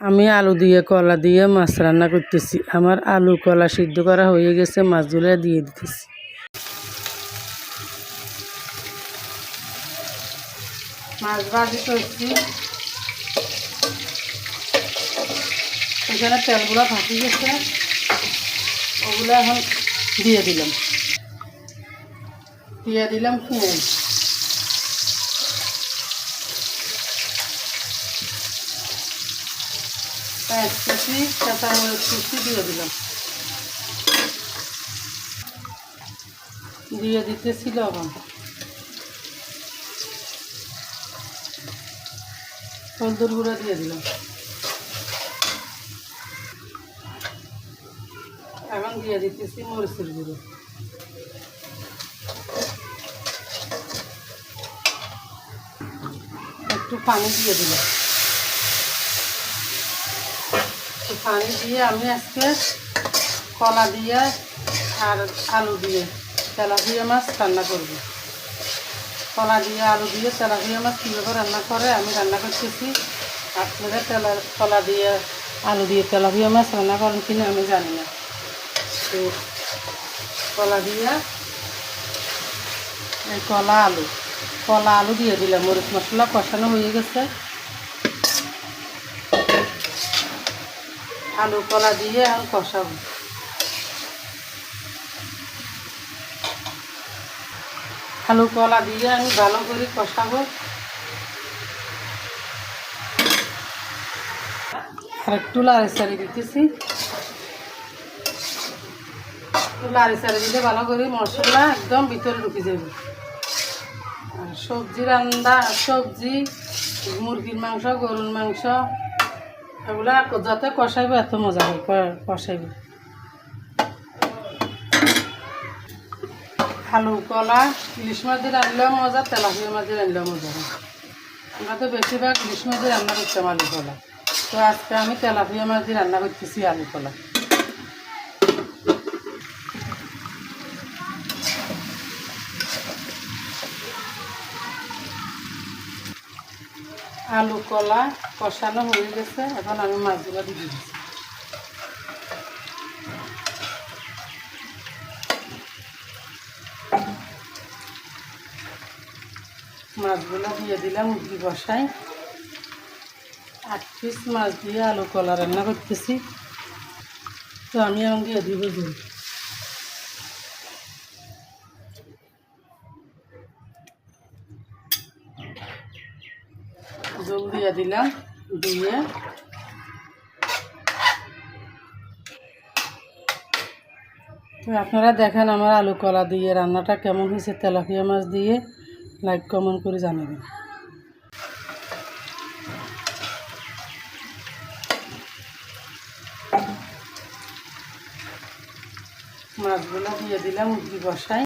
আমি আলু দিয়ে কলা দিয়ে মাছ রান্না করতেছি। আমার আলু কলা সিদ্ধ করা হয়ে গেছে, মাছগুলো দিয়ে দিতেছি। মাছ ভাজি করছি, এখানে তেলগুলো ভাসি গেছে, ওগুলো এখন দিয়ে দিলাম পেঁয়াজ, কুচি, কাঁচামরিচ কুচি দিয়ে দিতেছি লবণ, হলদুর গুঁড়ো দিয়ে দিলাম। এখন দিয়ে দিতেছি মরিচের গুঁড়ো, একটু পানি দিয়ে দিলাম। পানি দিয়ে আমি আজকে কলা দিয়ে আর আলু দিয়ে তেলাপিয়া মাছ রান্না করব। কলা দিয়ে আলু দিয়ে তেলাপিয়া মাছ কীভাবে রান্না করে আমি রান্না করতেছি। আপনারা কলা দিয়ে আলু দিয়ে তেলাপিয়া মাছ রান্না করেন কিনা আমি জানি না। তো কলা দিয়ে কলা আলু দিয়ে দিলাম। মরিচ মশলা কষানো হয়ে গেছে, আলু কলা দিয়ে এখন কষাবো। আলু কলা দিয়ে আমি ভালো করে কষাবো। আর একটু লাড়ি চাড়ি দিতেছি। লাড়ি চাড়ি দিলে ভালো করে মশলা একদম ভিতরে ঢুকে যাবে। আর সবজি মুরগির মাংস, গরুর মাংস এগুলা যত কষাইবে এত মজা হয়। কষাইবে আলু কলা ইলিশ মাছ দিয়ে রান্নলেও মজা, তেলাপিয়া মাছ দিয়ে রান্নলেও মজা হয়। আমরা তো বেশিরভাগ ইলিশ মাছ দিয়ে রান্না করতাম আলু কলা, তো আজকে আমি তেলাপিয়া মাছ দিয়ে রান্না করতেছি আলু কলা। আলু কলা কষানো হয়ে গেছে, এখন আমি মাছগুলো দিয়ে দিচ্ছি। মাছগুলো দিয়ে দিলাম, মুরগি বসাই 8 পিস মাছ দিয়ে আলু কলা রান্না করতেছি। তো আমি এখন দিয়ে দিব জল দিয়ে দিলাম। দিয়ে তো আপনারা দেখেন আমার আলু কলা দিয়ে রান্নাটা কেমন হয়েছে। তেলাপিয়া মাছ দিয়ে লাইক কমেন্ট করে জানাবেন। মাছগুলো দিয়ে দিলাম, মুরগি বসাই।